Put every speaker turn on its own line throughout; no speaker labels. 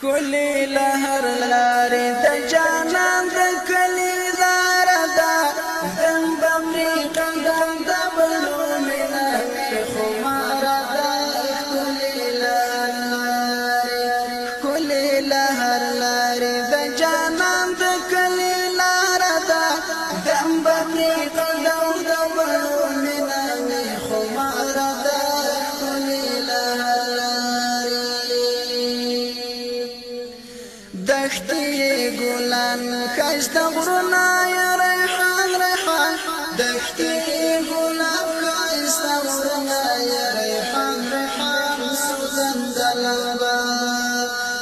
کلی لهر لاری د جانان د کلی دار دا دم بمری قدم د بلو مینا خمار دا کلی لهر لاری د جانان د کلی لار دا دم بمری قدم د بلو مینا خمار دا دختي ګلان خشت غرنا يا ريحان ريحان دختي ګلان خشت غرنا يا ريحان ريحان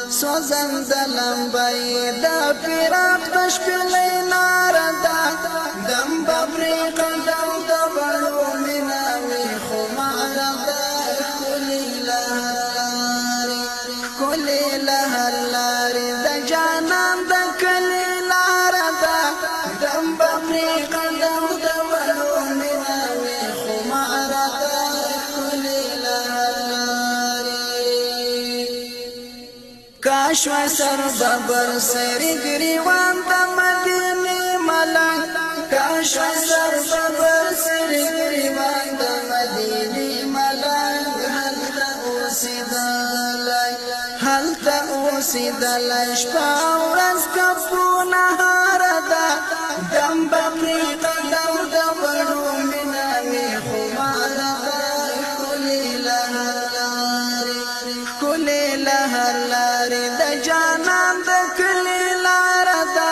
سوزن دلمبا دا فراق تشبلي نار دا دم ببري قدم دبلو منامي خمار دا كل لهر لاري جانان د کلی لار دا دم بمری قدم د ولو مناوي خمار دا کلی لاري کاش وسر ببر سری گریوان د مدینه ملنګ کاش وسر ببر سری گریوان د مدینه ملنګ هلته اوسېدل شپه ورځ کفو نهار ده دم بمري قدم د بړو مینه مې خمار ده کلی لهر لارې د جانان د کلی لار ده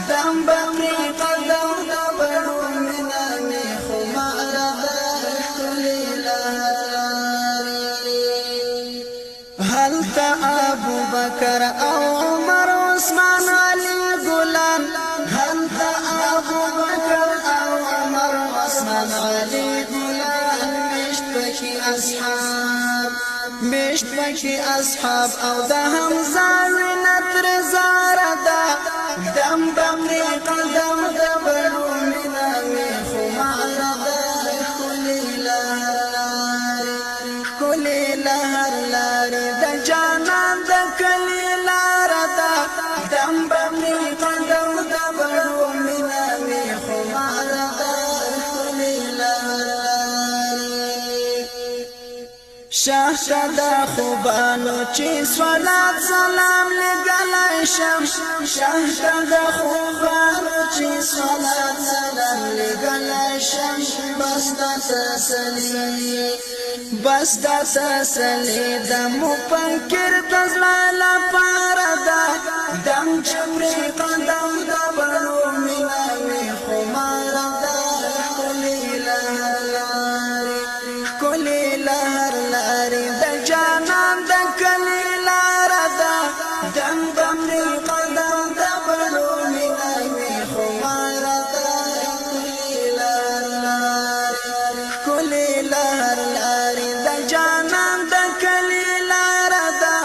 دم بمري قدم د بړو مینه مې خمار ده هلته ابو بکر او عمر عثمان علي ګلان هلته ابو بکر او عمر عثمان علي ګلان مشت پکې اصحاب او د حمزه وینتر زاره ده دم بمري قدم د بړو مینه مې خمار ده کلی لهر لارې د جانان د کلی لار ده دم بمري قدم د بړو مینه مې خمار ده شاه د خوبانو چې صلات سلام لګلای شم شاه د خوبانو چې صلات سلام لګلای شم بس د تسلی د مفکر د زړه لپاره ده دم چمري قدم د بړو مینه مې خمار ده کلی لهر لارې د جانان د کلی لار ده دم بمري قدم د بړو مینه مې خمار ده کلی لهر لارې د جانان د کلی لار ده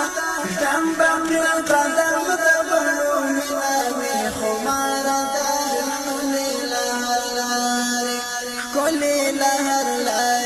دم بمري قدم د بړو مینه مې خمار ده کلی لهر لارې